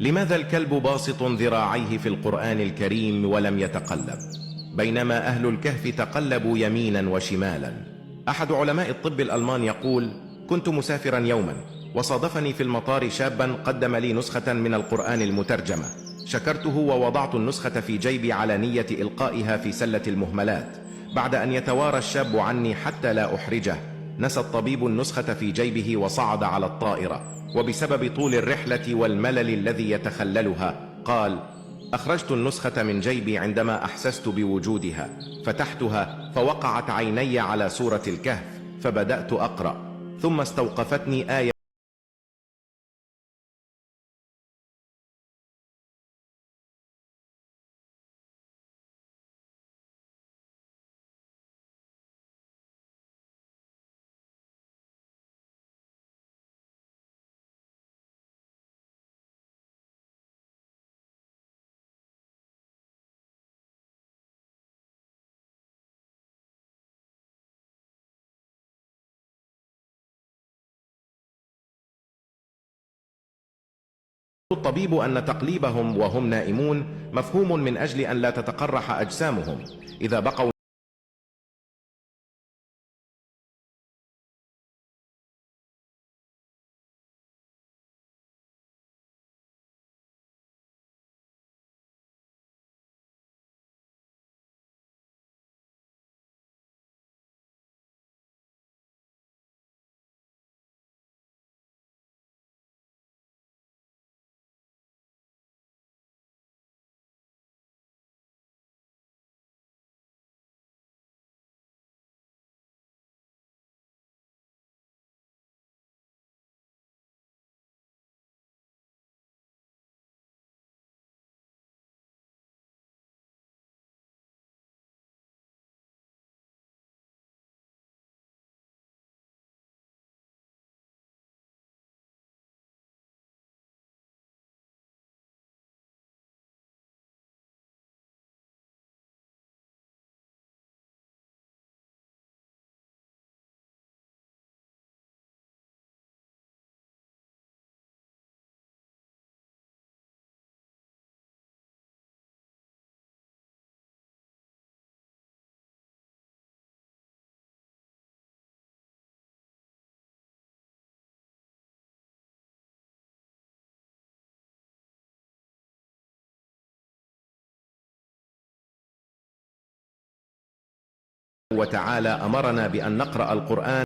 لماذا الكلب باسط ذراعيه في القرآن الكريم ولم يتقلب؟ بينما أهل الكهف تقلبوا يمينا وشمالا. أحد علماء الطب الألمان يقول: كنت مسافرا يوما، وصادفني في المطار شابا قدم لي نسخة من القرآن المترجمة. شكرته ووضعت النسخة في جيبي على نية إلقائها في سلة المهملات. بعد أن يتوارى الشاب عني حتى لا أحرجه، نسى الطبيب النسخة في جيبه وصعد على الطائرة، وبسبب طول الرحلة والملل الذي يتخللها قال: أخرجت النسخة من جيبي عندما أحسست بوجودها، فتحتها فوقعت عيني على سورة الكهف، فبدأت أقرأ، ثم استوقفتني آية الطبيب أن تقليبهم وهم نائمون مفهوم من أجل أن لا تتقرح أجسامهم إذا بقوا وتعالى أمرنا بأن نقرأ القرآن